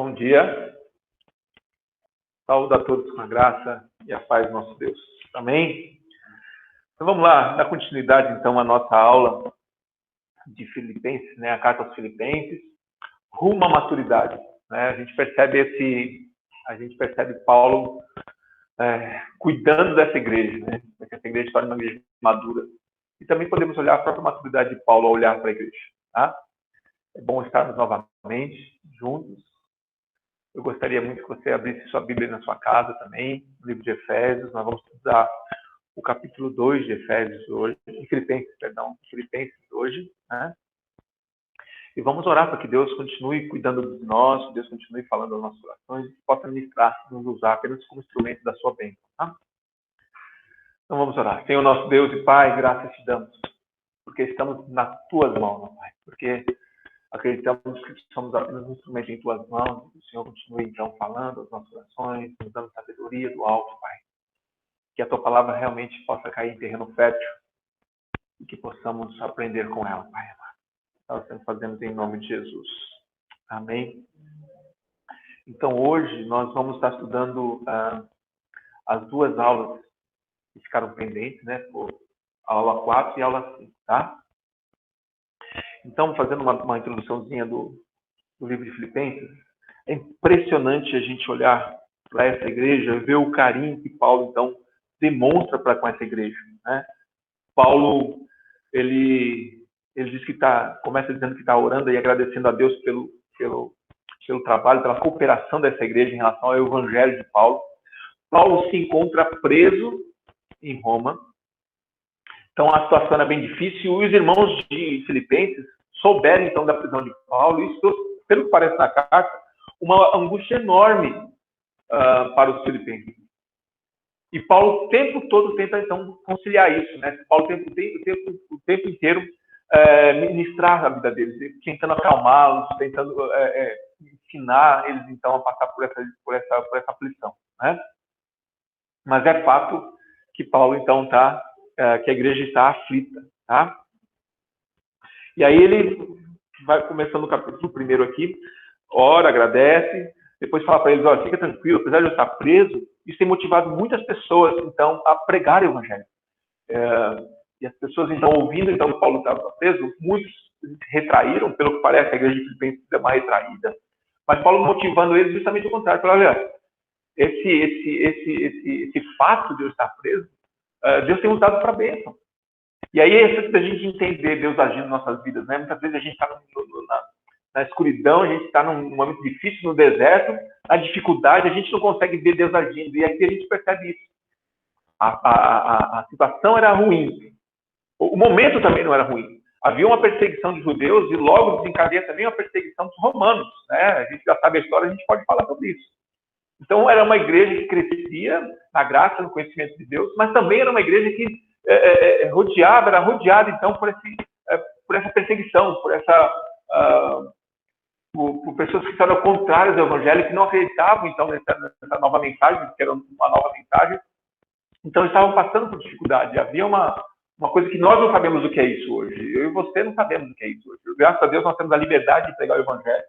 Bom dia. Saúdo a todos com a graça e a paz do nosso Deus. Amém? Então vamos lá, dar continuidade então à nossa aula de Filipenses, né? A carta aos Filipenses, rumo à maturidade. Né? A gente percebe Paulo cuidando dessa igreja, né? Para que essa igreja se torne uma igreja madura. E também podemos olhar a própria maturidade de Paulo ao olhar para a igreja. Tá? É bom estarmos novamente juntos. Eu gostaria muito que você abrisse sua Bíblia na sua casa também, no livro de Efésios. Nós vamos estudar o capítulo 2 de Efésios hoje, Filipenses hoje, né? E vamos orar para que Deus continue cuidando de nós, que Deus continue falando as nossas orações, e possa ministrar, nos usar apenas como instrumento da sua bênção, tá? Então vamos orar. Senhor nosso Deus e Pai, graças te damos, porque estamos nas tuas mãos, Pai, porque acreditamos que somos apenas um instrumento em tuas mãos. O Senhor continue, então, falando as nossas orações, nos dando sabedoria do alto, Pai. Que a tua palavra realmente possa cair em terreno fértil e que possamos aprender com ela, Pai. Nós estamos fazendo em nome de Jesus. Amém? Então, hoje, nós vamos estar estudando as duas aulas que ficaram pendentes, né? A aula 4 e a aula 5, tá? Então, fazendo uma introduçãozinha do livro de Filipenses, é impressionante a gente olhar para essa igreja, ver o carinho que Paulo, então, demonstra para com essa igreja, né? Paulo, ele diz que começa dizendo que está orando e agradecendo a Deus pelo trabalho, pela cooperação dessa igreja em relação ao evangelho de Paulo. Paulo se encontra preso em Roma. Então, a situação era bem difícil. Os irmãos de Filipenses souberam, então, da prisão de Paulo. Isso, pelo que parece na carta, uma angústia enorme para os filipenses. E Paulo o tempo todo tenta, então, conciliar isso, né? Paulo o tempo inteiro ministrar a vida deles, tentando acalmá-los, tentando ensinar eles, então, a passar por essa aflição, né? Mas é fato que Paulo, então, que a igreja está aflita, tá? E aí ele vai começando no capítulo 1 aqui, ora, agradece, depois fala para eles, olha, fica tranquilo, apesar de eu estar preso, isso tem motivado muitas pessoas, então, a pregar o evangelho. E as pessoas, então, ouvindo, então, que Paulo estava preso, muitos se retraíram, pelo que parece, a igreja de Filipenses é uma retraída, mas Paulo motivando eles justamente o contrário, falando, olha, esse fato de eu estar preso, Deus tem usado para a bênção. E aí é isso que a gente entender Deus agindo em nossas vidas, né? Muitas vezes a gente está na escuridão, a gente está num momento difícil, no deserto, na dificuldade, a gente não consegue ver Deus agindo. E aqui a gente percebe isso. A situação era ruim. O momento também não era ruim. Havia uma perseguição de judeus e logo desencadeia também uma perseguição dos romanos, né? A gente já sabe a história, a gente pode falar sobre isso. Então, era uma igreja que crescia na graça, no conhecimento de Deus, mas também era uma igreja que era rodeada, então, por essa perseguição, por pessoas que estavam contrárias ao evangelho, que não acreditavam, então, nessa nova mensagem, que era uma nova mensagem. Então, estavam passando por dificuldade. Havia uma coisa que nós não sabemos o que é isso hoje. Eu e você não sabemos o que é isso hoje. Graças a Deus, nós temos a liberdade de pregar o evangelho.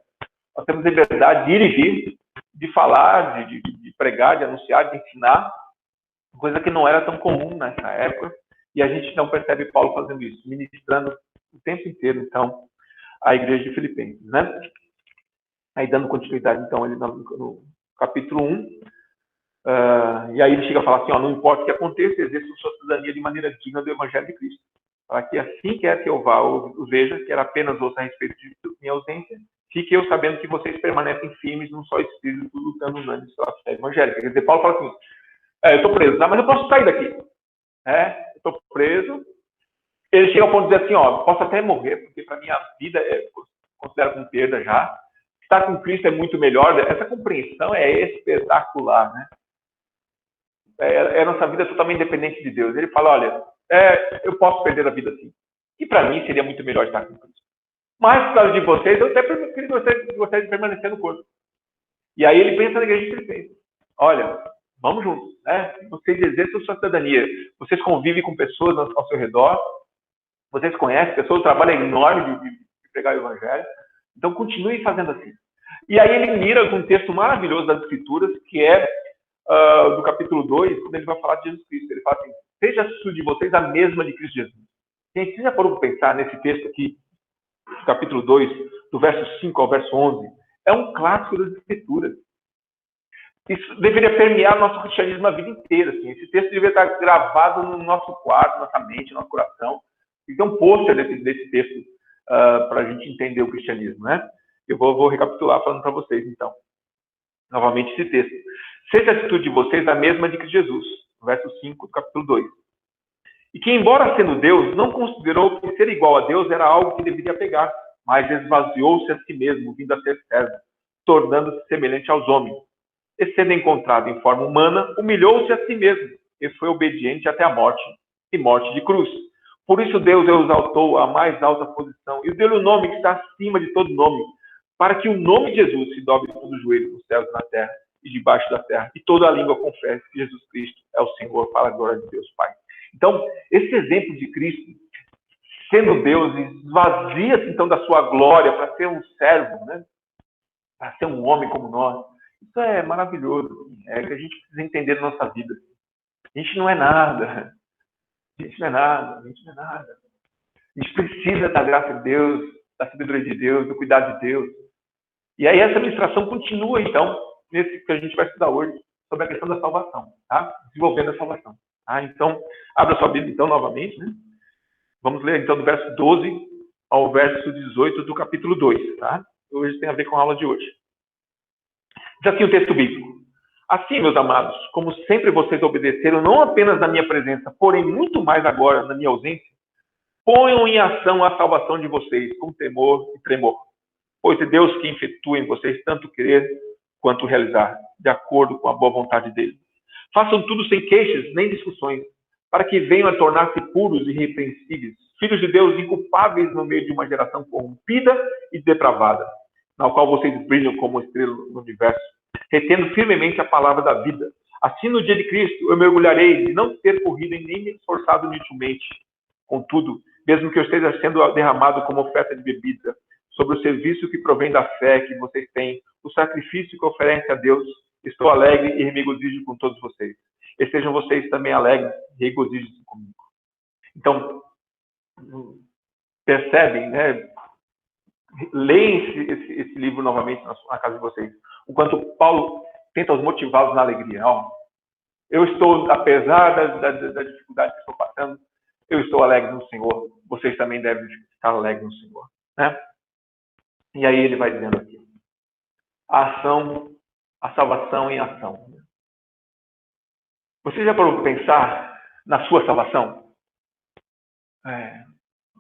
Nós temos a liberdade de ir e vir, de falar, de pregar, de anunciar, de ensinar, coisa que não era tão comum nessa época, e a gente não percebe Paulo fazendo isso, ministrando o tempo inteiro, então, a igreja de Filipenses, né? Aí, dando continuidade, então, ele no capítulo 1, e aí ele chega a falar assim, ó, não importa o que aconteça, exerça sua cidadania de maneira digna do evangelho de Cristo, para que assim quer que eu vá ou veja, quer apenas ouça a respeito de minha ausência, fique eu sabendo que vocês permanecem firmes num só espírito, lutando unânimes pela fé evangélica. Quer dizer, Paulo fala assim, eu estou preso, mas eu posso sair daqui. Eu estou preso. Ele chega ao ponto de dizer assim, ó, posso até morrer, porque para minha vida considero como perda já. Estar com Cristo é muito melhor. Essa compreensão é espetacular, né? A nossa vida é totalmente dependente de Deus. Ele fala, olha, eu posso perder a vida assim. E para mim seria muito melhor estar com Cristo. Mas, por causa de vocês, eu até gostaria de permanecer no corpo. E aí ele pensa na igreja de Filipenses. Olha, vamos juntos, né? Vocês exerçam sua cidadania. Vocês convivem com pessoas ao seu redor. Vocês conhecem pessoas. O trabalho é enorme de pregar o evangelho. Então, continue fazendo assim. E aí ele mira com um texto maravilhoso das Escrituras, que é do capítulo 2, quando ele vai falar de Jesus Cristo. Ele fala assim, seja a atitude de vocês a mesma de Cristo Jesus. Gente, você já parou para pensar nesse texto aqui, do capítulo 2, do verso 5 ao verso 11? É um clássico das Escrituras. Isso deveria permear nosso cristianismo a vida inteira. Assim. Esse texto deveria estar gravado no nosso quarto, nossa mente, no nosso coração. Tem um pôster desse texto para a gente entender o cristianismo, né? Eu vou recapitular falando para vocês, então. Novamente esse texto. Seja a atitude de vocês a mesma de Cristo Jesus, verso 5 do capítulo 2. E que, embora sendo Deus, não considerou que ser igual a Deus era algo que deveria pegar, mas esvaziou-se a si mesmo, vindo a ser servo, tornando-se semelhante aos homens. E sendo encontrado em forma humana, humilhou-se a si mesmo, e foi obediente até a morte, e morte de cruz. Por isso Deus o exaltou à mais alta posição, e deu-lhe o nome que está acima de todo nome, para que o nome de Jesus se dobre todo o joelho nos céus e na terra, e debaixo da terra, e toda a língua confesse que Jesus Cristo é o Senhor, para a glória de Deus Pai. Então, esse exemplo de Cristo, sendo Deus, esvazia-se então da sua glória para ser um servo, né? Para ser um homem como nós. Isso é maravilhoso. É que a gente precisa entender na nossa vida. A gente não é nada. A gente não é nada. A gente não é nada. A gente precisa da graça de Deus, da sabedoria de Deus, do cuidado de Deus. E aí essa ministração continua, então, nesse que a gente vai estudar hoje, sobre a questão da salvação, tá? Desenvolvendo a salvação. Tá? Então, abra sua Bíblia, então, novamente, né? Vamos ler, então, do verso 12 ao verso 18 do capítulo 2, tá? Hoje tem a ver com a aula de hoje. Diz assim o texto bíblico. Assim, meus amados, como sempre vocês obedeceram, não apenas na minha presença, porém muito mais agora na minha ausência, ponham em ação a salvação de vocês, com temor e tremor. Pois é Deus que efetua em vocês tanto querer quanto realizar, de acordo com a boa vontade dele. Façam tudo sem queixas nem discussões, para que venham a tornar-se puros e irrepreensíveis, filhos de Deus inculpáveis no meio de uma geração corrompida e depravada, na qual vocês brilham como estrela no universo, retendo firmemente a palavra da vida. Assim, no dia de Cristo, eu mergulharei de não ter corrido e nem me esforçado inutilmente. Contudo, mesmo que eu esteja sendo derramado como oferta de bebida, sobre o serviço que provém da fé que vocês têm, o sacrifício que oferece a Deus, estou alegre e me regozijo com todos vocês. E sejam vocês também alegres e regozijem-se comigo. Então, percebem, né? Leem esse livro novamente na casa de vocês. O quanto Paulo tenta os motivá-los na alegria. Ó, eu estou, apesar da dificuldade que estou passando, eu estou alegre no Senhor. Vocês também devem estar alegres no Senhor. Né? E aí ele vai dizendo aqui. A ação, a salvação em ação. Você já parou para pensar na sua salvação?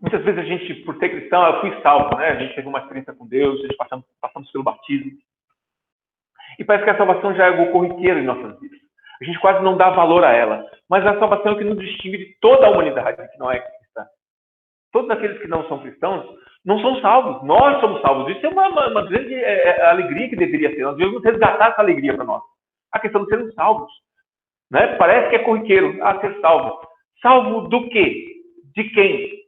Muitas vezes a gente, por ser cristão, eu fui salvo, né? A gente teve uma experiência com Deus, a gente passamos pelo batismo. E parece que a salvação já é algo corriqueiro em nossas vidas. A gente quase não dá valor a ela. Mas a salvação é o que nos distingue de toda a humanidade que não é cristã. Todos aqueles que não são cristãos não são salvos. Nós somos salvos. Isso é uma grande alegria que deveria ser. Nós devemos resgatar essa alegria para nós. A questão de sermos salvos. Né? Parece que é corriqueiro ser salvo. Salvo do quê? De quem?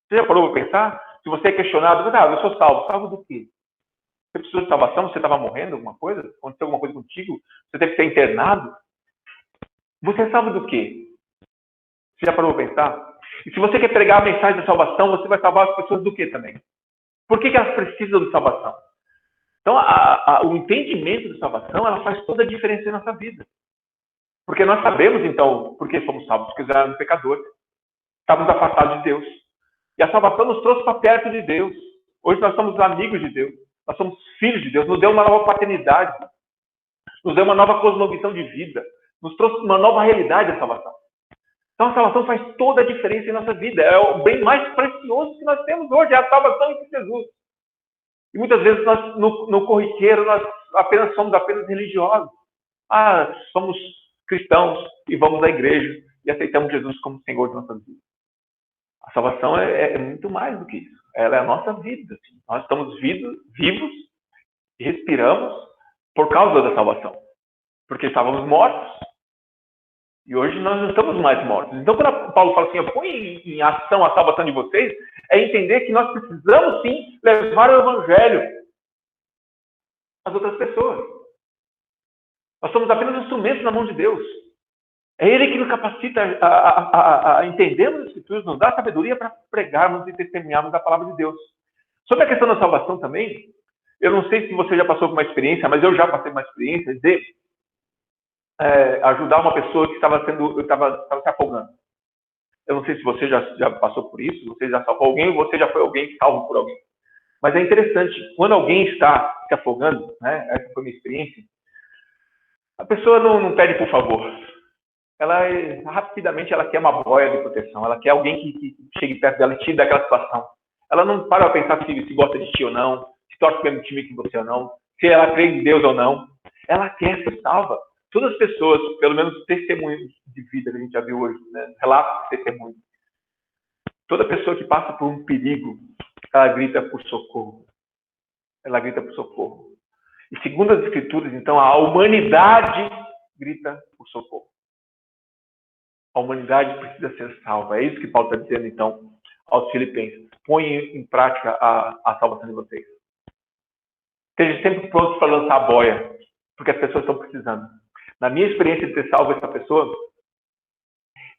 Você já parou para pensar? Se você é questionado, eu sou salvo. Salvo do quê? Você precisou de salvação? Você estava morrendo? Alguma coisa? Aconteceu alguma coisa contigo? Você teve que ser internado? Você é salvo do quê? Você já parou para pensar? E se você quer pregar a mensagem da salvação, você vai salvar as pessoas do quê também? Por que elas precisam de salvação? Então, o entendimento de salvação, ela faz toda a diferença em nossa vida. Porque nós sabemos, então, por que somos salvos. Porque éramos pecadores. Estávamos afastados de Deus. E a salvação nos trouxe para perto de Deus. Hoje nós somos amigos de Deus. Nós somos filhos de Deus. Nos deu uma nova paternidade. Nos deu uma nova cosmovisão de vida. Nos trouxe uma nova realidade a salvação. Então a salvação faz toda a diferença em nossa vida. É o bem mais precioso que nós temos hoje. É a salvação em Jesus. E muitas vezes nós, no corriqueiro, nós somos apenas religiosos. Somos cristãos e vamos à igreja e aceitamos Jesus como Senhor de nossas vidas. A salvação é muito mais do que isso. Ela é a nossa vida. Assim. Nós estamos vivos e respiramos por causa da salvação. Porque estávamos mortos. E hoje nós não estamos mais mortos. Então, quando Paulo fala assim, põe em ação a salvação de vocês, é entender que nós precisamos, sim, levar o evangelho. as outras pessoas. Nós somos apenas instrumentos na mão de Deus. É Ele que nos capacita a entendermos as Escrituras, nos dá sabedoria para pregarmos e testemunharmos a palavra de Deus. Sobre a questão da salvação também, eu não sei se você já passou por uma experiência, mas eu já passei por uma experiência de ajudar uma pessoa que estava se afogando. Eu não sei se você já passou por isso, você já salvou alguém, ou você já foi alguém que salvo por alguém. Mas é interessante, quando alguém está se afogando, né, essa foi a minha experiência, a pessoa não pede por favor. Ela rapidamente ela quer uma boia de proteção, ela quer alguém que chegue perto dela e tire daquela situação. Ela não para pensar se gosta de ti ou não, se torce pelo time que você ou não, se ela crê em Deus ou não. Ela quer ser salva. Todas as pessoas, pelo menos testemunhos de vida que a gente já viu hoje, né? Relatos de testemunho. Toda pessoa que passa por um perigo, ela grita por socorro. Ela grita por socorro. E segundo as Escrituras, então, a humanidade grita por socorro. A humanidade precisa ser salva. É isso que Paulo está dizendo, então, aos Filipenses. Ponham em prática a salvação de vocês. Estejam sempre prontos para lançar a boia, porque as pessoas estão precisando. Na minha experiência de ter salvo essa pessoa,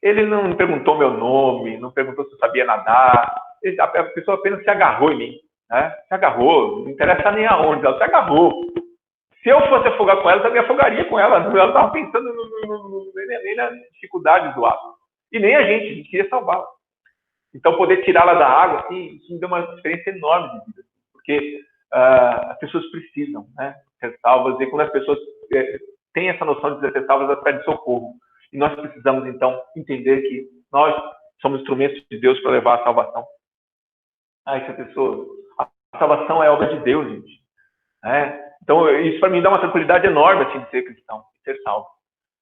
ele não me perguntou meu nome, não perguntou se eu sabia nadar. A pessoa apenas se agarrou em mim. Né? Se agarrou, não interessa nem aonde, ela se agarrou. Se eu fosse afogar com ela, eu também afogaria com ela. Ela estava pensando nem na dificuldade do ato. E nem a gente queria salvá-la. Então, poder tirá-la da água, assim, isso me deu uma experiência enorme de vida. Porque as pessoas precisam, né, ser salvas. E quando as pessoas têm essa noção de ser salvas, elas pedem socorro. E nós precisamos, então, entender que nós somos instrumentos de Deus para levar a salvação a essa pessoa. A salvação é obra de Deus, gente. Então, isso para mim dá uma tranquilidade enorme assim, de ser cristão, de ser salvo.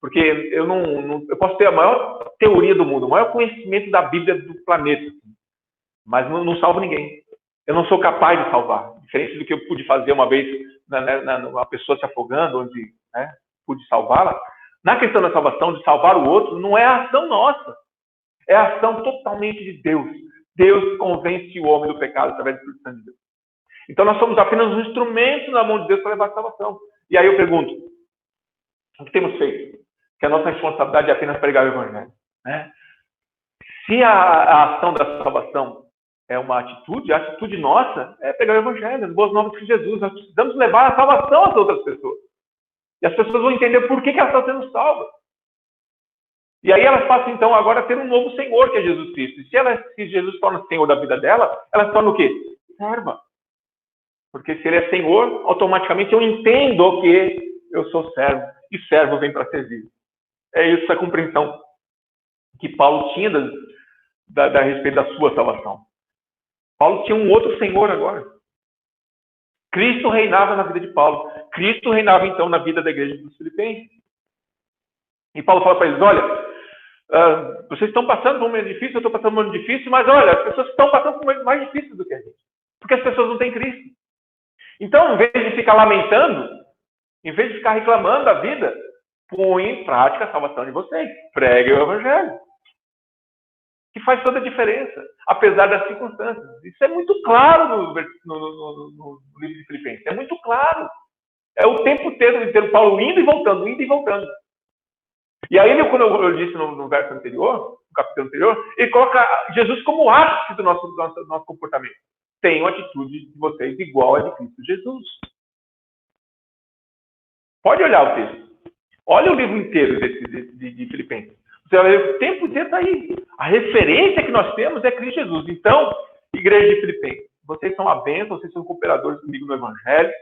Porque eu posso ter a maior teoria do mundo, o maior conhecimento da Bíblia do planeta, mas não salvo ninguém. Eu não sou capaz de salvar. Diferente do que eu pude fazer uma vez, uma pessoa se afogando, onde pude salvá-la. Na questão da salvação, de salvar o outro, não é a ação nossa. É a ação totalmente de Deus. Deus convence o homem do pecado através do Espírito Santo de Deus. Então, nós somos apenas um instrumento na mão de Deus para levar a salvação. E aí eu pergunto, o que temos feito? Que a nossa responsabilidade é apenas pregar o Evangelho. Né? Se a ação da salvação é uma atitude, a atitude nossa é pregar o Evangelho, as boas novas de Jesus. Nós precisamos levar a salvação às outras pessoas. E as pessoas vão entender por que elas estão sendo salvas. E aí elas passam, então, agora a ter um novo Senhor, que é Jesus Cristo. E se Jesus torna o Senhor da vida dela, ela se torna o quê? Serva. Porque se ele é Senhor, automaticamente eu entendo que eu sou servo. E servo vem para servir. É isso a compreensão que Paulo tinha a respeito da sua salvação. Paulo tinha um outro Senhor agora. Cristo reinava na vida de Paulo. Cristo reinava, então, na vida da igreja dos Filipenses. E Paulo fala para eles, olha, vocês estão passando por um momento difícil, eu estou passando por um momento difícil, mas olha, as pessoas estão passando por um momento mais difícil do que a gente. Porque as pessoas não têm Cristo. Então, em vez de ficar lamentando, em vez de ficar reclamando da vida, põe em prática a salvação de vocês. Pregue o Evangelho. Que faz toda a diferença, apesar das circunstâncias. Isso é muito claro no livro de Filipenses. É muito claro. É o tempo inteiro Paulo indo e voltando, indo e voltando. E aí, quando eu disse no verso anterior, no capítulo anterior, ele coloca Jesus como ápice do nosso comportamento. Tenham a atitude de vocês igual a de Cristo Jesus. Pode olhar o texto. Olha o livro inteiro de Filipenses. Você vai ver o tempo inteiro está aí. A referência que nós temos é Cristo Jesus. Então, igreja de Filipenses, vocês são a bênção, vocês são cooperadores comigo no Evangelho.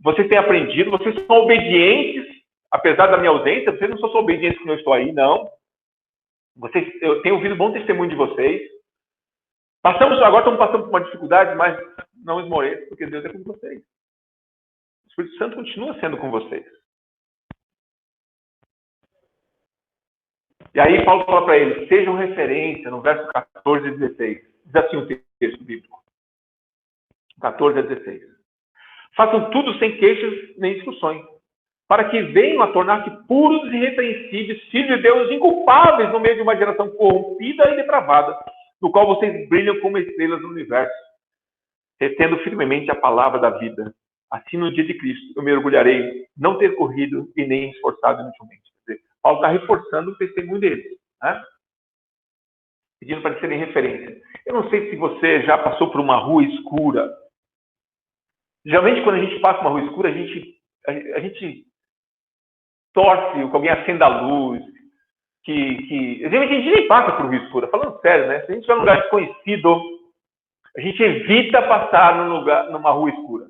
Vocês têm aprendido, vocês são obedientes, apesar da minha ausência, vocês não são só obedientes quando eu estou aí, não. Eu tenho ouvido bom testemunho de vocês. Agora estamos passando por uma dificuldade, mas não esmoreçam, porque Deus é com vocês. O Espírito Santo continua sendo com vocês. E aí Paulo fala para eles, sejam referência, no verso 14 e 16. Diz assim o texto bíblico. 14 a 16. Façam tudo sem queixas nem discussões, para que venham a tornar-se puros e irrepreensíveis, filhos de Deus inculpáveis no meio de uma geração corrompida e depravada, no qual vocês brilham como estrelas no universo, retendo firmemente a palavra da vida. assim no dia de Cristo eu me orgulharei não ter corrido e nem esforçado inutilmente. Quer dizer, Paulo está reforçando o testemunho deles, né? Pedindo para eles serem referência. Eu não sei se você já passou por uma rua escura. Geralmente, quando a gente passa uma rua escura, a gente torce que alguém acenda a luz. Geralmente a gente nem passa por rua escura. Falando sério, né? Se a gente vai num lugar desconhecido, a gente evita passar numa rua escura.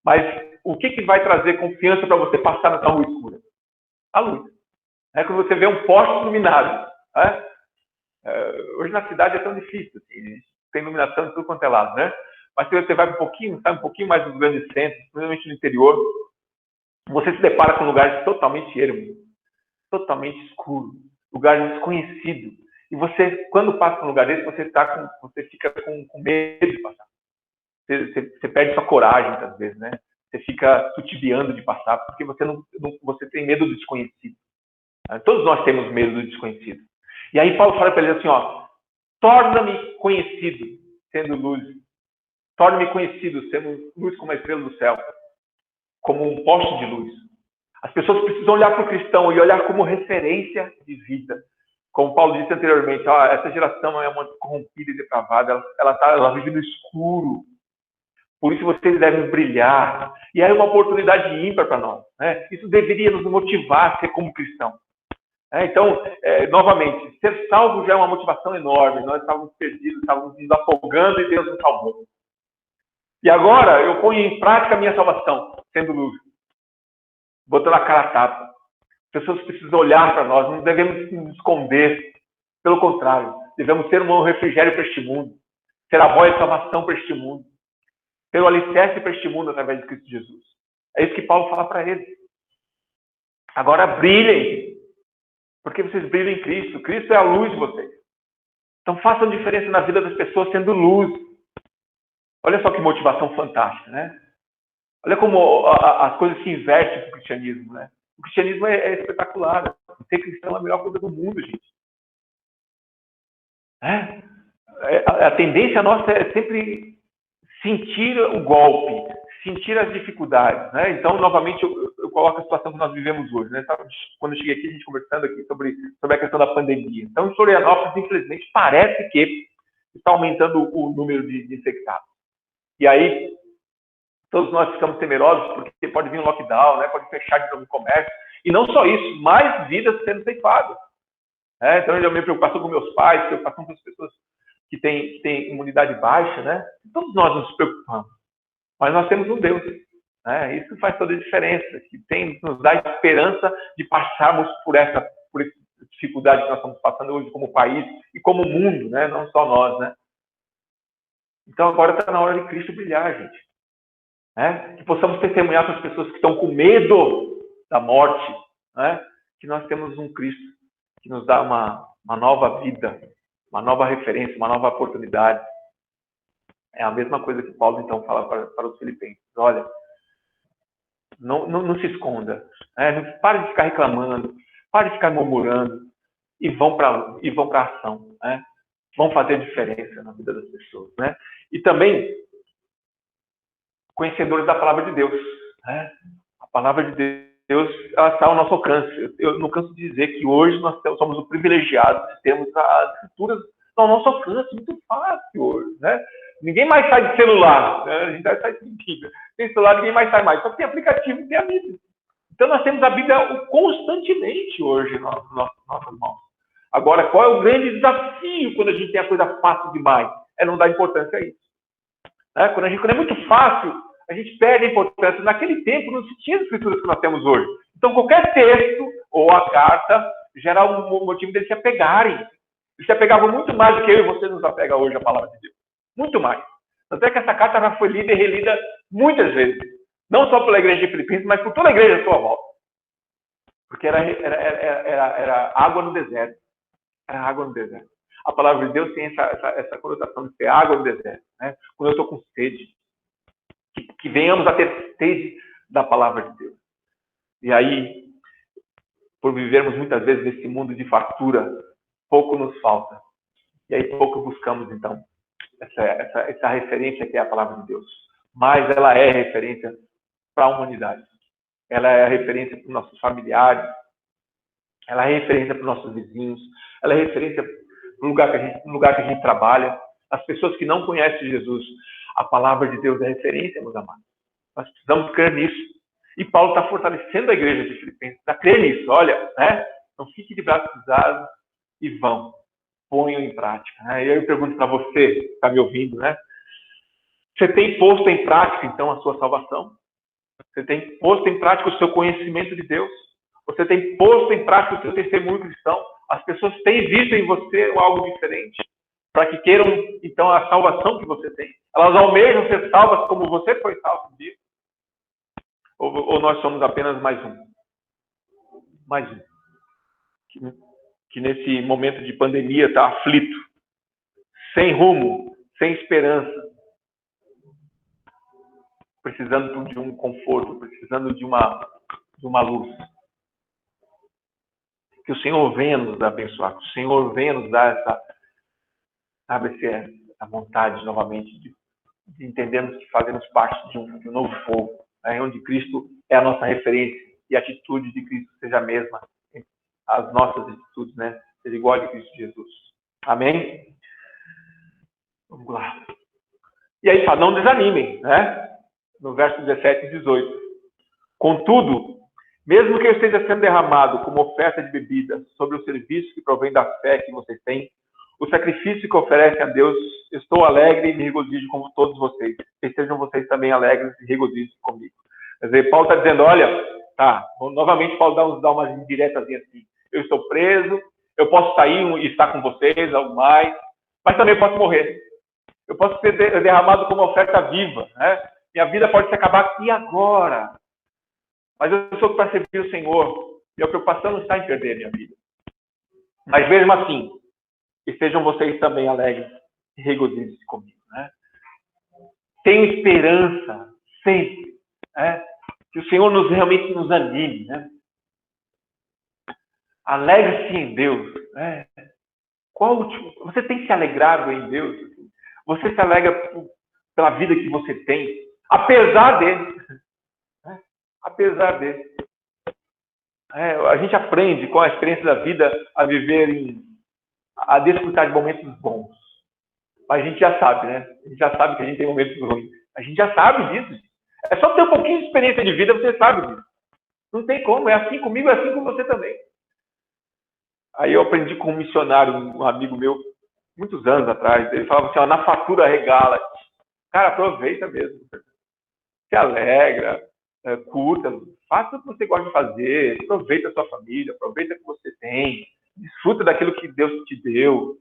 Mas o que vai trazer confiança para você passar nessa rua escura? A luz. É quando você vê um poste iluminado. Né? Hoje na cidade é tão difícil. Assim, tem iluminação de tudo quanto é lado, né? Mas se você vai sai um pouquinho mais dos grandes centros, principalmente no interior, você se depara com lugares totalmente ermos, totalmente escuros, lugares desconhecidos. E você, quando passa por um lugar desse, você fica com medo de passar. Você perde sua coragem, muitas vezes, né? Você fica titubeando de passar, porque você tem medo do desconhecido. Todos nós temos medo do desconhecido. E aí Paulo fala para eles assim, torna-me conhecido, sendo luz. Torne-me conhecido, sendo luz como a estrela do céu. Como um poste de luz. As pessoas precisam olhar para o cristão e olhar como referência de vida. Como Paulo disse anteriormente, essa geração é uma corrompida e depravada, ela vive no escuro. Por isso vocês devem brilhar. E é uma oportunidade ímpar para nós. Né? Isso deveria nos motivar a ser como cristão. Então, novamente, ser salvo já é uma motivação enorme. Nós estávamos perdidos, estávamos nos afogando e Deus nos salvou. E agora eu ponho em prática a minha salvação, sendo luz. Botando a cara a tapa. As pessoas precisam olhar para nós, não devemos nos esconder. Pelo contrário, devemos ser um refrigério para este mundo. Ser a voz de salvação para este mundo. Ser o alicerce para este mundo através de Cristo Jesus. É isso que Paulo fala para eles. Agora brilhem. Porque vocês brilham em Cristo. Cristo é a luz de vocês. Então façam diferença na vida das pessoas sendo luz. Olha só que motivação fantástica, né? Olha como as coisas se invertem para o cristianismo, né? O cristianismo é espetacular. Ser cristão é a melhor coisa do mundo, gente. A tendência nossa é sempre sentir o golpe, sentir as dificuldades, né? Então, novamente, eu coloco a situação que nós vivemos hoje, né? Quando eu cheguei aqui, a gente conversando aqui sobre a questão da pandemia. Então, em Florianópolis, infelizmente, parece que está aumentando o número de infectados. E aí, todos nós ficamos temerosos porque pode vir um lockdown, né? Pode fechar de novo o comércio. E não só isso, mais vidas sendo ceifadas. Então, a minha preocupação com meus pais, preocupação com as pessoas que têm imunidade baixa, né? Todos nós nos preocupamos. Mas nós temos um Deus. Né? Isso faz toda a diferença. Que nos dá esperança de passarmos por essa dificuldade que nós estamos passando hoje como país e como mundo, né? Não só nós, né? Então, agora está na hora de Cristo brilhar, gente. Que possamos testemunhar para as pessoas que estão com medo da morte, né? Que nós temos um Cristo que nos dá uma nova vida, uma nova referência, uma nova oportunidade. É a mesma coisa que Paulo, então, fala para os filipenses. Olha, não se esconda. Não pare de ficar reclamando, pare de ficar murmurando e vão para a ação. Vão fazer diferença na vida das pessoas. Né? E também, conhecedores da palavra de Deus. A palavra de Deus, ela está ao nosso alcance. Eu não canso de dizer que hoje nós somos o privilegiado de termos as escrituras ao nosso alcance. Muito fácil hoje, né? Ninguém mais sai de celular, né? A gente vai sair de Bíblia. Tem celular, ninguém mais sai mais. Só que tem aplicativo, tem a Bíblia. Então nós temos a Bíblia constantemente hoje nas nossas mãos. Agora, qual é o grande desafio quando a gente tem a coisa fácil demais? É não dar importância a isso. Quando é muito fácil, a gente perde a importância. Naquele tempo não se tinha as escrituras que nós temos hoje. Então qualquer texto ou a carta gera um motivo deles se apegarem. Eles se apegavam muito mais do que eu e você nos apega hoje à palavra de Deus. Muito mais. Tanto é que essa carta já foi lida e relida muitas vezes. Não só pela igreja de Filipenses, mas por toda a igreja à sua volta. Porque era água no deserto. Era água no deserto. A palavra de Deus tem essa conotação de ser água no deserto. Né? Quando eu estou com sede. Que venhamos a ter sede da palavra de Deus. E aí, por vivermos muitas vezes nesse mundo de fartura, pouco nos falta. E aí pouco buscamos, então, essa referência que é a palavra de Deus. mas ela é referência para a humanidade. Ela é referência para os nossos familiares, ela é referência para os nossos vizinhos, ela é referência para o lugar que a gente trabalha. As pessoas que não conhecem Jesus, a palavra de Deus é referência, meus amados. Nós precisamos crer nisso. E Paulo está fortalecendo a igreja de Filipenses para crer nisso. Olha, né? Não fique de braços cruzados e vão. Ponham em prática. Né? E aí eu pergunto para você, que está me ouvindo, né? Você tem posto em prática, então, a sua salvação? Você tem posto em prática o seu conhecimento de Deus? Você tem posto em prática o seu testemunho cristão? As pessoas têm visto em você algo diferente? Para que queiram, então, a salvação que você tem. Elas almejam ser salvas como você foi salvo um dia? Ou nós somos apenas mais um? Mais um. Que nesse momento de pandemia está aflito, sem rumo, sem esperança, precisando de um conforto, precisando de uma luz. Que o Senhor venha nos abençoar, que o Senhor venha nos dar essa vontade novamente de entendermos que fazemos parte de um novo povo, né, onde Cristo é a nossa referência e a atitude de Cristo seja a mesma, as nossas atitudes, né, seja igual a de Cristo Jesus. Amém? Vamos lá. E aí fala, não desanimem, né? No verso 17 e 18. Contudo, mesmo que eu esteja sendo derramado como oferta de bebida sobre o serviço que provém da fé que vocês têm, o sacrifício que oferecem a Deus, estou alegre e me regozijo como todos vocês. Que sejam vocês também alegres e regozijem comigo. Quer dizer, Paulo está dizendo, olha, tá, novamente Paulo dá umas indiretazinhas assim. Eu estou preso, eu posso sair e estar com vocês, algo mais, mas também posso morrer. Eu posso ser derramado como oferta viva, né? Minha vida pode se acabar aqui e agora. Mas eu sou para servir o Senhor. Minha preocupação não está em perder minha vida. Mas mesmo assim, que sejam vocês também alegres e regozijem-se comigo, né? Tenho esperança sempre, né? Que o Senhor realmente nos anime, né? Alegre-se em Deus, né? Você tem se alegrado em Deus? Você se alegra pela vida que você tem, apesar dele, né? Apesar dele. A gente aprende com a experiência da vida a a desfrutar de momentos bons. Mas a gente já sabe, né? A gente já sabe que a gente tem momentos ruins. A gente já sabe disso. É só ter um pouquinho de experiência de vida, você sabe disso. Não tem como. É assim comigo, é assim com você também. Aí eu aprendi com um missionário, um amigo meu, muitos anos atrás. Ele falava assim, ó, na fatura regala. Cara, aproveita mesmo. Se alegra, curta, faça o que você gosta de fazer, aproveita a sua família, aproveita o que você tem, desfruta daquilo que Deus te deu,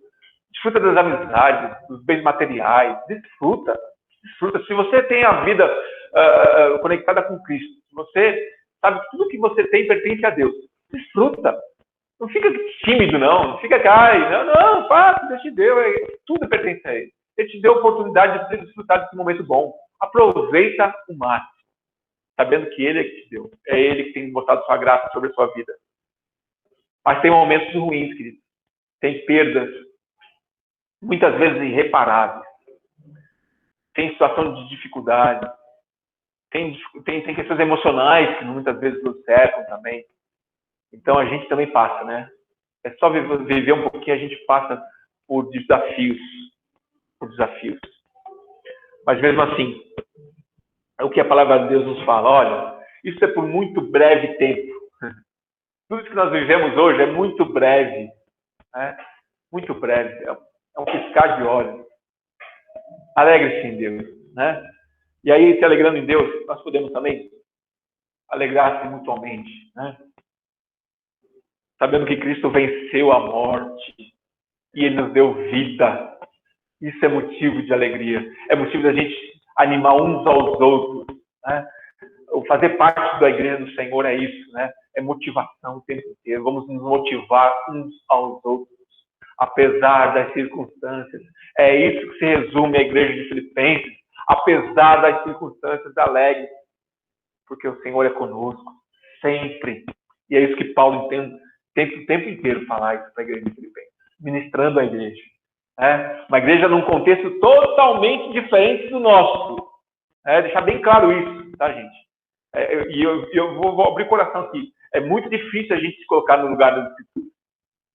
desfruta das amizades, dos bens materiais, desfruta. Se você tem a vida conectada com Cristo, se você sabe que tudo que você tem pertence a Deus, desfruta. Não fica tímido, não. Não fica, não, faça, Deus te deu, tudo pertence a Ele. Ele te deu a oportunidade de desfrutar desse momento bom. Aproveita o máximo, sabendo que Ele é que te deu. É Ele que tem botado sua graça sobre a sua vida. Mas tem momentos ruins, querido. Tem perdas, muitas vezes irreparáveis. Tem situação de dificuldade. Tem questões emocionais que muitas vezes nos cercam também. Então a gente também passa, né? É só viver um pouquinho, a gente passa por desafios. Mas mesmo assim, é o que a palavra de Deus nos fala. Olha, isso é por muito breve tempo. Tudo que nós vivemos hoje é muito breve. Né? Muito breve. É um piscar de olhos. Alegre-se em Deus. Né? E aí, se alegrando em Deus, nós podemos também alegrar-se mutuamente. Né? Sabendo que Cristo venceu a morte e Ele nos deu vida. Isso é motivo de alegria. É motivo da gente animar uns aos outros. Né? O fazer parte da igreja do Senhor é isso, né? É motivação o tempo inteiro. Vamos nos motivar uns aos outros, apesar das circunstâncias. É isso que se resume a igreja de Filipenses. Apesar das circunstâncias, alegre, porque o Senhor é conosco, sempre. E é isso que Paulo entende o tempo inteiro falar isso para a igreja de Filipenses, ministrando a igreja. Uma igreja num contexto totalmente diferente do nosso. Deixar bem claro isso, tá, gente? Eu vou abrir o coração aqui. É muito difícil a gente se colocar no lugar das Escrituras.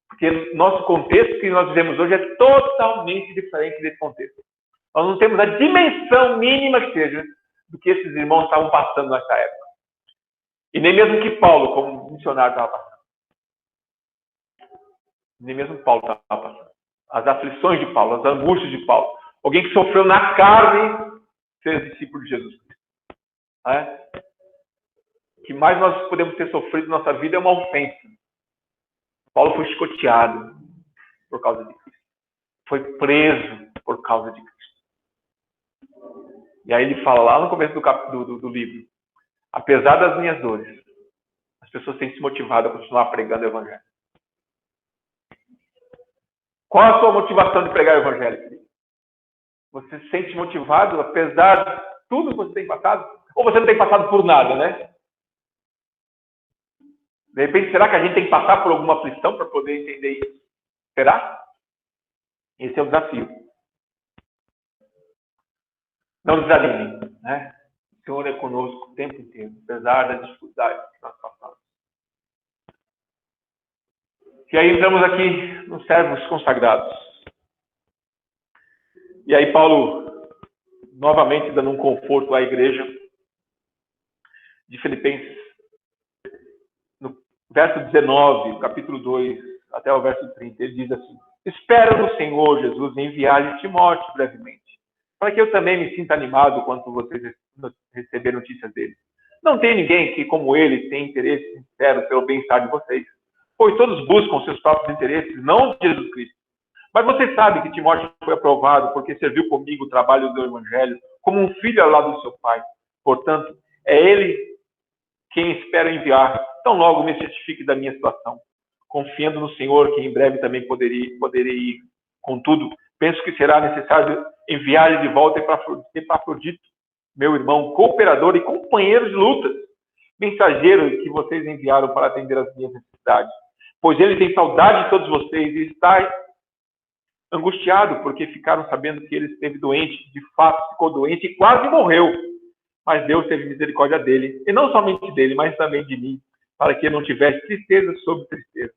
Porque nosso contexto que nós vivemos hoje é totalmente diferente desse contexto. Nós não temos a dimensão mínima que seja do que esses irmãos estavam passando nessa época. E nem mesmo que Paulo, como missionário, estava passando. Nem mesmo Paulo estava passando. As aflições de Paulo, as angústias de Paulo. Alguém que sofreu na carne ser discípulo de Jesus Cristo. O que mais nós podemos ter sofrido na nossa vida é uma ofensa. Paulo foi chicoteado por causa de Cristo. Foi preso por causa de Cristo. E aí ele fala lá no começo do livro: apesar das minhas dores, as pessoas têm se motivado a continuar pregando o Evangelho. Qual a sua motivação de pregar o Evangelho, querido? Você se sente motivado apesar de tudo que você tem passado? Ou você não tem passado por nada, né? De repente, será que a gente tem que passar por alguma aflição para poder entender isso? Será? Esse é o desafio. Não desanimem, né? O Senhor é conosco o tempo inteiro, apesar das dificuldades que nós passamos. E aí entramos aqui nos servos consagrados. E aí Paulo, novamente dando um conforto à igreja de Filipenses, no verso 19, capítulo 2, até o verso 30, ele diz assim: espero no Senhor Jesus enviar-lhe Timóteo brevemente, para que eu também me sinta animado quando vocês receberem notícias dele. Não tem ninguém que, como ele, tem interesse sincero pelo bem-estar de vocês, pois todos buscam seus próprios interesses, não de Jesus Cristo. Mas você sabe que Timóteo foi aprovado porque serviu comigo o trabalho do Evangelho, como um filho ao lado do seu pai. Portanto, é ele quem espero enviar, tão logo me certifique da minha situação, confiando no Senhor, que em breve também poderei ir. Contudo, penso que será necessário enviar-lhe de volta Epafrodito, meu irmão, cooperador e companheiro de lutas, mensageiro que vocês enviaram para atender as minhas necessidades. Pois ele tem saudade de todos vocês e está angustiado porque ficaram sabendo que ele esteve doente, de fato ficou doente e quase morreu. Mas Deus teve misericórdia dele, e não somente dele, mas também de mim, para que ele não tivesse tristeza sobre tristeza.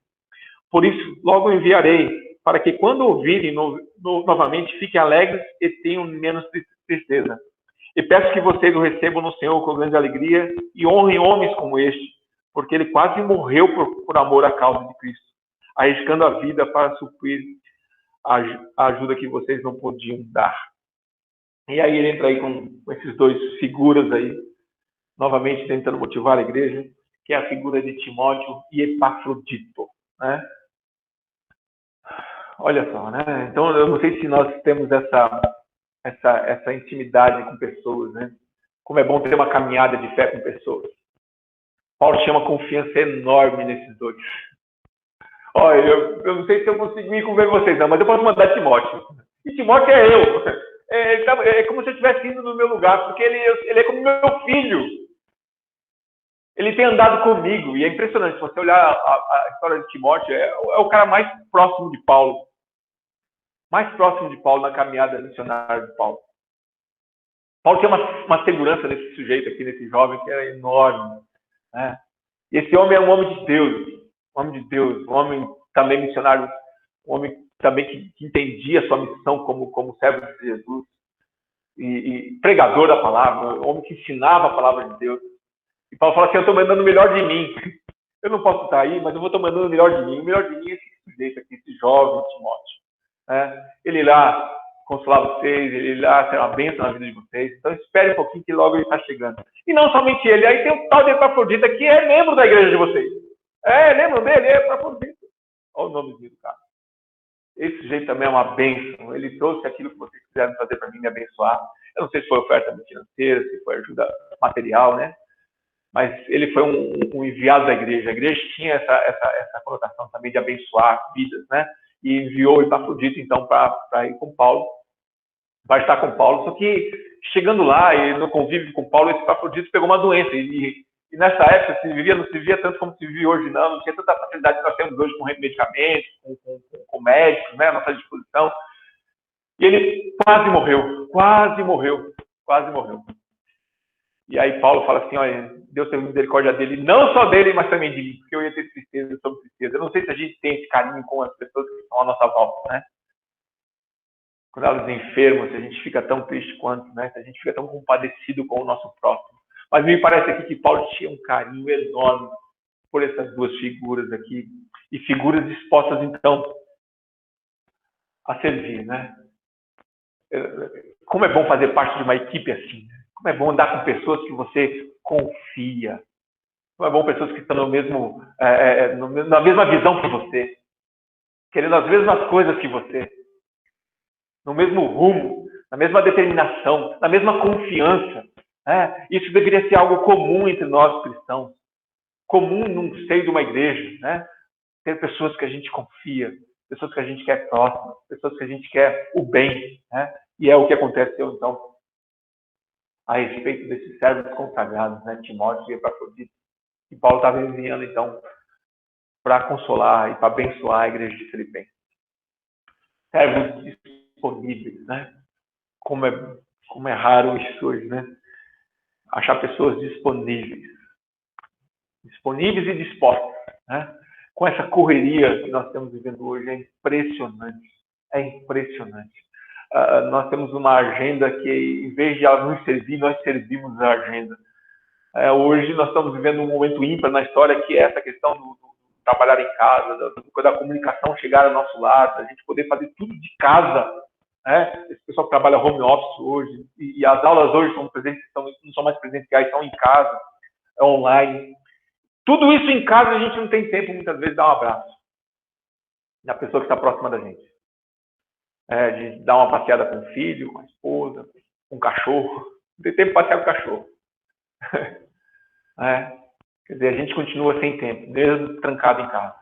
Por isso, logo enviarei, para que quando ouvirem novamente, fiquem alegres e tenham menos tristeza. E peço que vocês o recebam no Senhor com grande alegria e honrem homens como este, porque ele quase morreu por amor à causa de Cristo, arriscando a vida para suprir a ajuda que vocês não podiam dar. E aí ele entra aí com esses dois figuras aí, novamente tentando motivar a igreja, que é a figura de Timóteo e Epafrodito, né? Olha só, né? Então eu não sei se nós temos essa intimidade com pessoas, né? Como é bom ter uma caminhada de fé com pessoas. Paulo tinha uma confiança enorme nesses dois. Olha, eu não sei se eu consigo ir com vocês, não, mas eu posso mandar Timóteo. E Timóteo é eu. É como se eu estivesse indo no meu lugar, porque ele é como meu filho. Ele tem andado comigo, e é impressionante. Se você olhar a história de Timóteo, é o cara mais próximo de Paulo. Mais próximo de Paulo na caminhada missionária de Paulo. Paulo tem uma segurança nesse sujeito aqui, nesse jovem, que é enorme. Né? E esse homem é um homem de Deus. Um homem também missionário, um homem também que entendia a sua missão como servo de Jesus. E pregador da palavra, um homem que ensinava a palavra de Deus. E Paulo fala assim: eu estou mandando o melhor de mim. Eu não posso estar aí, mas eu vou estar mandando o melhor de mim. O melhor de mim é esse sujeito aqui, esse jovem Timóteo. Ele irá consolar vocês, ele irá ser uma bênção na vida de vocês. Então espere um pouquinho que logo ele está chegando. E não somente ele, aí tem o tal de Epafrodito, que é membro da igreja de vocês. Lembram dele? É Epafrodito. Olha o nomezinho do cara. Esse sujeito também é uma bênção. Ele trouxe aquilo que vocês quiseram fazer para mim, me abençoar. Eu não sei se foi oferta financeira, se foi ajuda material, né? Mas ele foi um enviado da igreja. A igreja tinha essa conotação também de abençoar vidas, né? E enviou o Epafrodito, então, para ir com Paulo, para estar com Paulo. Só que, chegando lá, e no convívio com Paulo, esse Epafrodito pegou uma doença. E nessa época, não se vivia tanto como se vive hoje, não tinha tanta facilidade que nós temos hoje com medicamentos, com médicos, né, à nossa disposição. E ele quase morreu. E aí Paulo fala assim, olha, Deus teve misericórdia dele, não só dele, mas também de mim, porque eu ia ter tristeza sobre tristeza. Eu não sei se a gente tem esse carinho com as pessoas que estão à nossa volta, né? Quando elas enfermam, se a gente fica tão triste quanto, né? Se a gente fica tão compadecido com o nosso próximo. Mas me parece aqui que Paulo tinha um carinho enorme por essas duas figuras aqui, e figuras dispostas, então, a servir, né? Como é bom fazer parte de uma equipe assim, né? Como é bom andar com pessoas que você confia. Como é bom pessoas que estão na mesma visão que você, querendo as mesmas coisas que você, no mesmo rumo, na mesma determinação, na mesma confiança. Né? Isso deveria ser algo comum entre nós cristãos, comum no seio de uma igreja, né? Ter pessoas que a gente confia, pessoas que a gente quer próximas, pessoas que a gente quer o bem, né? E é o que aconteceu, então, a respeito desses servos consagrados, né? Timóteo e Epafrodito, que Paulo estava enviando, então, para consolar e para abençoar a igreja de Filipenses. Servos disponíveis, né? Como é raro isso hoje, né? Achar pessoas disponíveis e dispostas, né? Com essa correria que nós estamos vivendo hoje, é impressionante. É impressionante. Nós temos uma agenda que, em vez de ela nos servir, nós servimos a agenda. Hoje nós estamos vivendo um momento ímpar na história, que é essa questão do trabalhar em casa, da comunicação chegar ao nosso lado, a gente poder fazer tudo de casa. Né? Esse pessoal que trabalha home office hoje, e as aulas hoje não são mais presenciais, são em casa, online. Tudo isso em casa, a gente não tem tempo, muitas vezes, de dar um abraço na pessoa que está próxima da gente. De dar uma passeada com o filho, com a esposa, com o cachorro. Não tem tempo para passear com o cachorro. Quer dizer, a gente continua sem tempo, mesmo trancado em casa.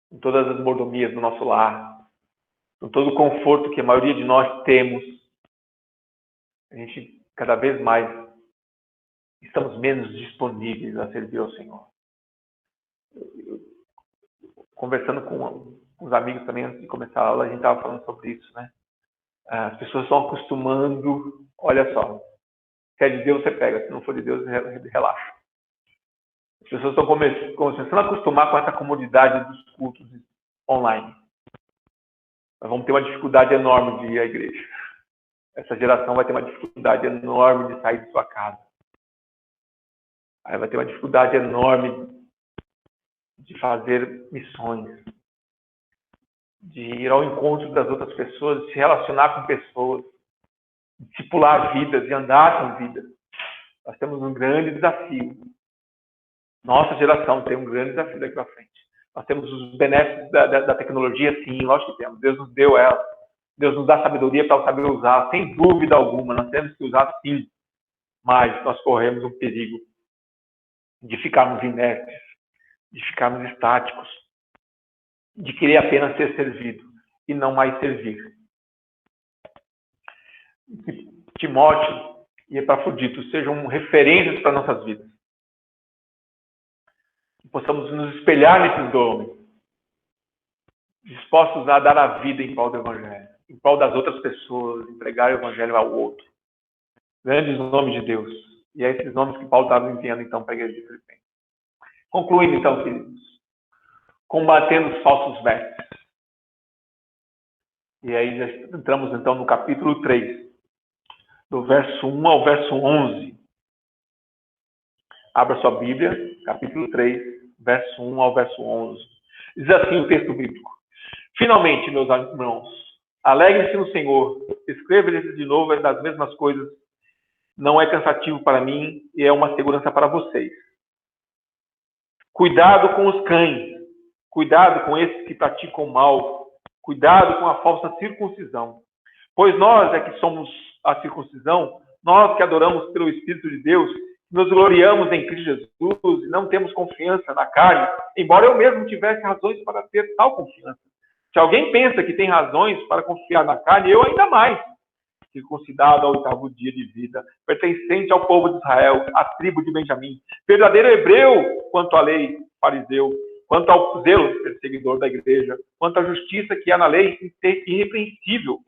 Com todas as mordomias do nosso lar, com todo o conforto que a maioria de nós temos, a gente cada vez mais estamos menos disponíveis a servir ao Senhor. Conversando com os amigos também antes de começar a aula, a gente estava falando sobre isso, né? As pessoas estão acostumando, olha só, se é de Deus você pega, se não for de Deus relaxa. As pessoas estão começando a acostumar com essa comodidade dos cultos online. Nós vamos ter uma dificuldade enorme de ir à igreja. Essa geração vai ter uma dificuldade enorme de sair de sua casa. Aí vai ter uma dificuldade enorme de fazer missões, de ir ao encontro das outras pessoas, de se relacionar com pessoas, de discipular vidas, de andar com vidas. Nós temos um grande desafio. Nossa geração tem um grande desafio daqui para frente. Nós temos os benefícios da tecnologia, sim, lógico que temos. Deus nos deu ela. Deus nos dá sabedoria para saber usar, sem dúvida alguma. Nós temos que usar, sim. Mas nós corremos um perigo de ficarmos inertes, de ficarmos estáticos, de querer apenas ser servido e não mais servir. Que Timóteo e Epafrodito sejam referências para nossas vidas. Que possamos nos espelhar nesses homens, dispostos a dar a vida em prol do Evangelho, em prol das outras pessoas, entregar o Evangelho ao outro. Grandes nomes de Deus. E é esses nomes que Paulo estava enviando, então, para a igreja de Filipenses. Concluindo, então, queridos. Combatendo os falsos mestres. E aí já entramos, então, no capítulo 3. Do verso 1 ao verso 11. Abra sua Bíblia, capítulo 3, verso 1 ao verso 11. Diz assim o texto bíblico. Finalmente, meus irmãos, alegrem-se no Senhor. Escrevo-lhes de novo das mesmas coisas. Não é cansativo para mim e é uma segurança para vocês. Cuidado com os cães. Cuidado com esses que praticam o mal. Cuidado com a falsa circuncisão. Pois nós é que somos a circuncisão, nós que adoramos pelo Espírito de Deus, nos gloriamos em Cristo Jesus e não temos confiança na carne, embora eu mesmo tivesse razões para ter tal confiança. Se alguém pensa que tem razões para confiar na carne, eu ainda mais. Circuncidado ao 8º dia de vida, pertencente ao povo de Israel, à tribo de Benjamim, verdadeiro hebreu quanto à lei, fariseu, quanto ao zelo, perseguidor da igreja, quanto à justiça que há na lei, irrepreensível.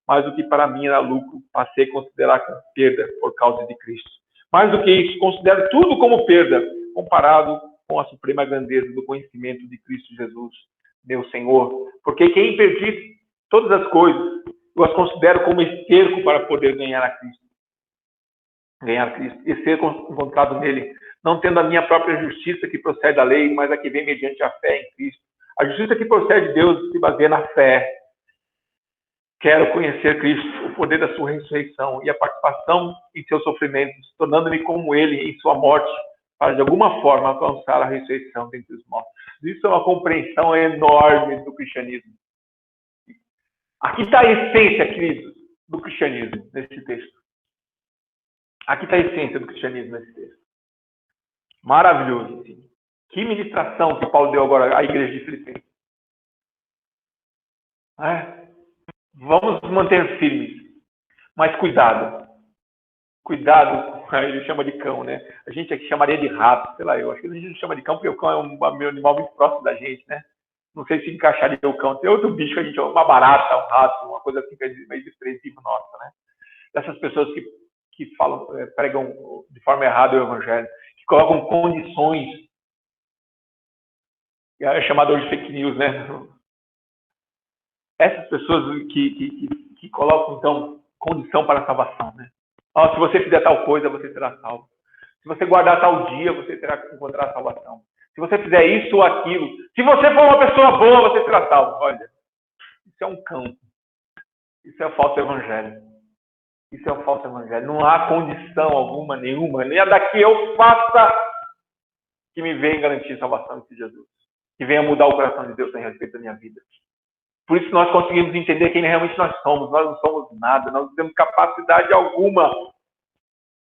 Mas o que para mim era lucro, passei a considerar como perda por causa de Cristo. Mais do que isso, considero tudo como perda, comparado com a suprema grandeza do conhecimento de Cristo Jesus, meu Senhor. Porque quem perdi todas as coisas, eu as considero como esterco para poder ganhar Cristo e ser encontrado nele, não tendo a minha própria justiça que procede da lei, mas a que vem mediante a fé em Cristo. A justiça que procede de Deus se baseia na fé. Quero conhecer Cristo, o poder da sua ressurreição e a participação em seus sofrimentos, tornando-me como ele em sua morte, para de alguma forma alcançar a ressurreição dentre os mortos. Isso é uma compreensão enorme do cristianismo. Aqui está a essência, queridos, do cristianismo nesse texto. Aqui está a essência do cristianismo nesse texto. Maravilhoso. Assim. Que ministração que Paulo deu agora à igreja de Filipenses. Vamos nos manter firmes. Mas cuidado. Cuidado, ele chama de cão, né? A gente aqui chamaria de rato, sei lá, eu acho que a gente não chama de cão porque o cão é um animal muito próximo da gente, né? Não sei se encaixaria o cão. Tem outro bicho que a gente chama, uma barata, um rato, uma coisa assim meio expressiva nossa, né? Dessas pessoas que falam, pregam de forma errada o evangelho, que colocam condições, é chamador de fake news, né? Essas pessoas que colocam, então, condição para a salvação, né? Se você fizer tal coisa, você será salvo. Se você guardar tal dia, você terá que encontrar a salvação. Se você fizer isso ou aquilo, se você for uma pessoa boa, você será salvo. Olha, isso é um cão. Isso é o falso evangelho. Isso é o falso evangelho. Não há condição alguma, nenhuma, nem a daqui eu faça que me venha garantir salvação em Jesus. Que venha mudar o coração de Deus a respeito da minha vida. Por isso nós conseguimos entender quem realmente nós somos. Nós não somos nada. Nós não temos capacidade alguma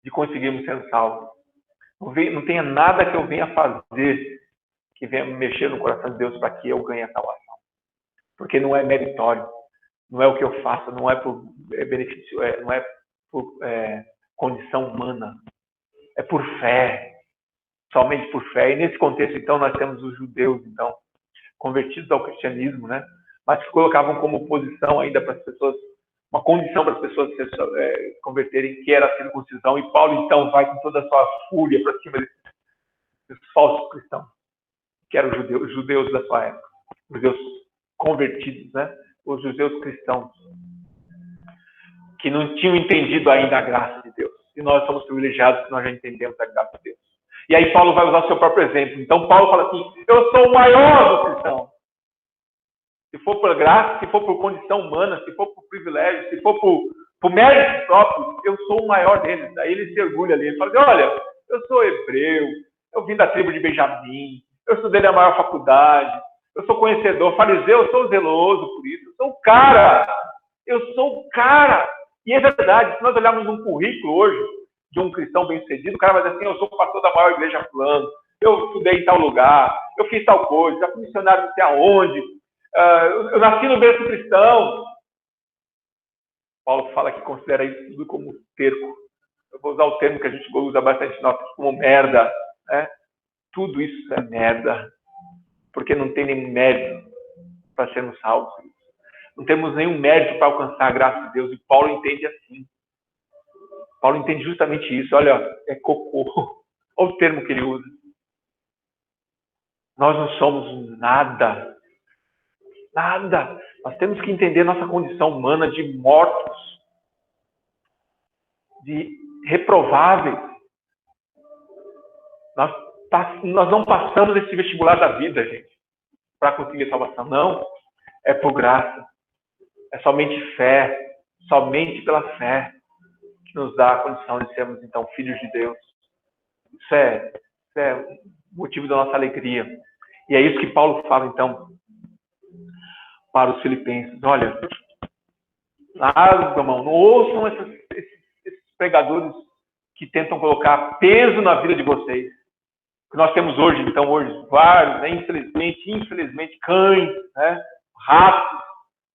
de conseguirmos ser salvos. Não tenha nada que eu venha fazer que venha mexer no coração de Deus para que eu ganhe a salvação. Porque não é meritório. Não é o que eu faço. Não é por benefício. Não é por condição humana. É por fé. Somente por fé. E nesse contexto, então, nós temos os judeus, então, convertidos ao cristianismo, né? Mas que colocavam como posição ainda para as pessoas, uma condição para as pessoas se converterem, que era a circuncisão. E Paulo, então, vai com toda a sua fúria para cima desses falsos cristãos, que eram os judeus da sua época, os judeus convertidos, né? Os judeus cristãos, que não tinham entendido ainda a graça de Deus. E nós somos privilegiados que nós já entendemos a graça de Deus. E aí Paulo vai usar o seu próprio exemplo. Então Paulo fala assim, eu sou o maior dos cristãos. Se for por graça, se for por condição humana, se for por privilégio, se for por mérito próprio, eu sou o maior deles. Aí ele se orgulha ali. Ele fala assim, olha, eu sou hebreu, eu vim da tribo de Benjamim, eu estudei na maior faculdade, eu sou conhecedor, fariseu, eu sou zeloso por isso, eu sou o cara. Eu sou o cara. E é verdade, se nós olharmos um currículo hoje de um cristão bem-sucedido, o cara vai dizer assim, eu sou pastor da maior igreja fulano, eu estudei em tal lugar, eu fiz tal coisa, já fui missionário não sei aonde, eu nasci no berço cristão. Paulo fala que considera isso tudo como terco. Eu vou usar o termo que a gente usa bastante nós, como merda. Né? Tudo isso é merda. Porque não tem nenhum mérito para sermos salvos. Não temos nenhum mérito para alcançar a graça de Deus. E Paulo entende assim. Paulo entende justamente isso. Olha, é cocô. Olha o termo que ele usa. Nós não somos nada. Nada. Nós temos que entender nossa condição humana de mortos, de reprováveis. Nós não passamos esse vestibular da vida, gente, para conseguir a salvação. Não. É por graça. É somente fé. Somente pela fé que nos dá a condição de sermos, então, filhos de Deus. Isso é o motivo da nossa alegria. E é isso que Paulo fala, então, para os filipenses. Olha, irmão, não ouçam esses pregadores que tentam colocar peso na vida de vocês. Que nós temos hoje, então, vários, né, infelizmente, cães, né, ratos,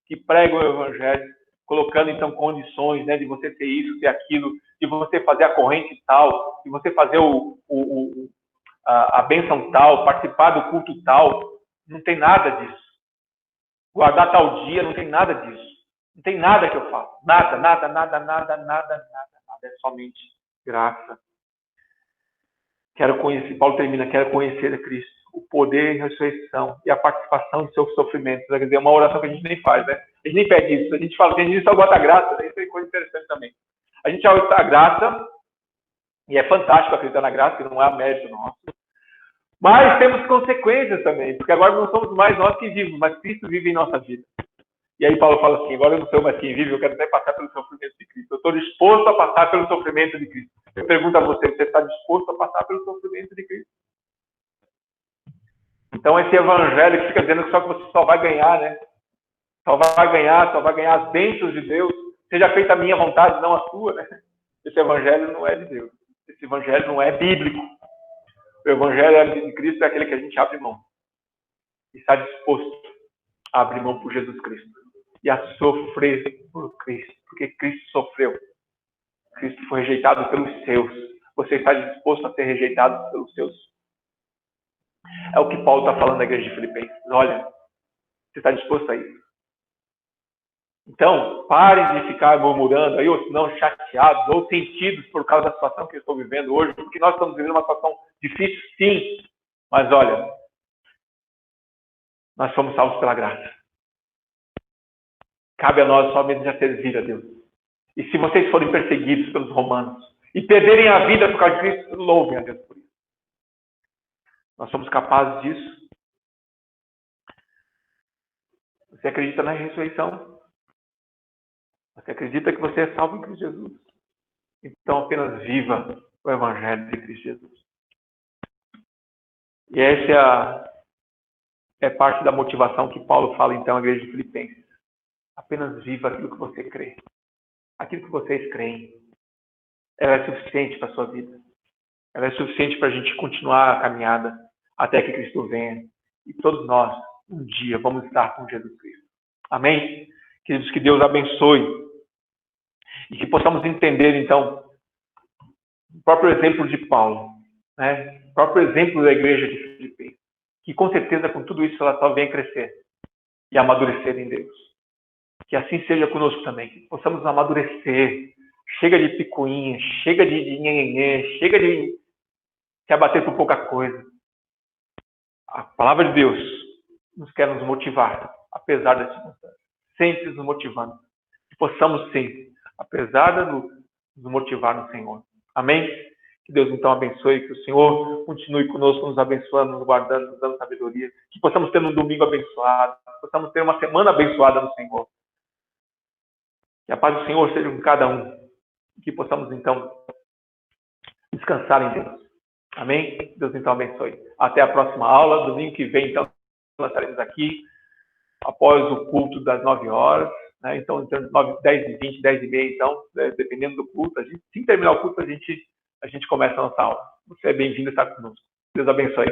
que pregam o evangelho, colocando, então, condições, né, de você ter isso, ter aquilo, de você fazer a corrente tal, de você fazer a bênção tal, participar do culto tal. Não tem nada disso. Guardar tal dia, não tem nada disso. Não tem nada que eu faço. Nada. É somente graça. Quero conhecer, Paulo termina, quero conhecer a Cristo, o poder e a ressurreição e a participação em seus sofrimentos. Quer dizer, é uma oração que a gente nem faz, né? A gente nem pede isso. A gente fala que a gente só gosta da graça, né? Isso é coisa interessante também. A gente só gosta da graça, e é fantástico acreditar na graça, que não é mérito nosso. Mas temos consequências também, porque agora não somos mais nós que vivemos, mas Cristo vive em nossa vida. E aí Paulo fala assim, agora eu não sou mais quem vive, eu quero até passar pelo sofrimento de Cristo. Eu estou disposto a passar pelo sofrimento de Cristo. Eu pergunto a você, você está disposto a passar pelo sofrimento de Cristo? Então esse evangelho que fica dizendo que só que você só vai ganhar, né? Só vai ganhar as bênçãos de Deus. Seja feita a minha vontade, não a sua, né? Esse evangelho não é de Deus. Esse evangelho não é bíblico. O evangelho de Cristo é aquele que a gente abre mão. E está disposto a abrir mão por Jesus Cristo. E a sofrer por Cristo. Porque Cristo sofreu. Cristo foi rejeitado pelos seus. Você está disposto a ser rejeitado pelos seus? É o que Paulo está falando na igreja de Filipenses. Olha, você está disposto a isso? Então, parem de ficar murmurando aí, ou se não, chateados ou sentidos por causa da situação que eu estou vivendo hoje, porque nós estamos vivendo uma situação difícil, sim. Mas olha, nós somos salvos pela graça. Cabe a nós somente já servir a Deus. E se vocês forem perseguidos pelos romanos e perderem a vida por causa de Cristo, louvem a Deus por isso. Nós somos capazes disso. Você acredita na ressurreição? Você acredita que você é salvo em Cristo Jesus? Então apenas viva o Evangelho de Cristo Jesus. E essa é parte da motivação que Paulo fala então à igreja de Filipenses. Apenas viva aquilo que você crê. Aquilo que vocês creem. Ela é suficiente para a sua vida. Ela é suficiente para a gente continuar a caminhada até que Cristo venha. E todos nós, um dia, vamos estar com Jesus Cristo. Amém? Queridos, que Deus abençoe. E que possamos entender, então, o próprio exemplo de Paulo, né? O próprio exemplo da igreja de Filipenses, que com certeza com tudo isso ela só vem crescer e amadurecer em Deus. Que assim seja conosco também, que possamos amadurecer. Chega de picuinha, chega de nhenhenhê, chega de se abater por pouca coisa. A palavra de Deus nos quer nos motivar, apesar das circunstâncias, sempre nos motivando. Que possamos sempre, apesar de nos motivar no Senhor. Amém? Que Deus então abençoe, que o Senhor continue conosco, nos abençoando, nos guardando, nos dando sabedoria. Que possamos ter um domingo abençoado, que possamos ter uma semana abençoada no Senhor. Que a paz do Senhor seja com cada um. Que possamos então descansar em Deus. Amém? Deus então abençoe. Até a próxima aula. Domingo que vem, então, nós estaremos aqui após o culto das 9 horas. Né? Então, 10h20, 10h30, então, dependendo do culto, se terminar o culto, a gente começa a nossa aula. Você é bem-vindo a estar conosco. Deus abençoe.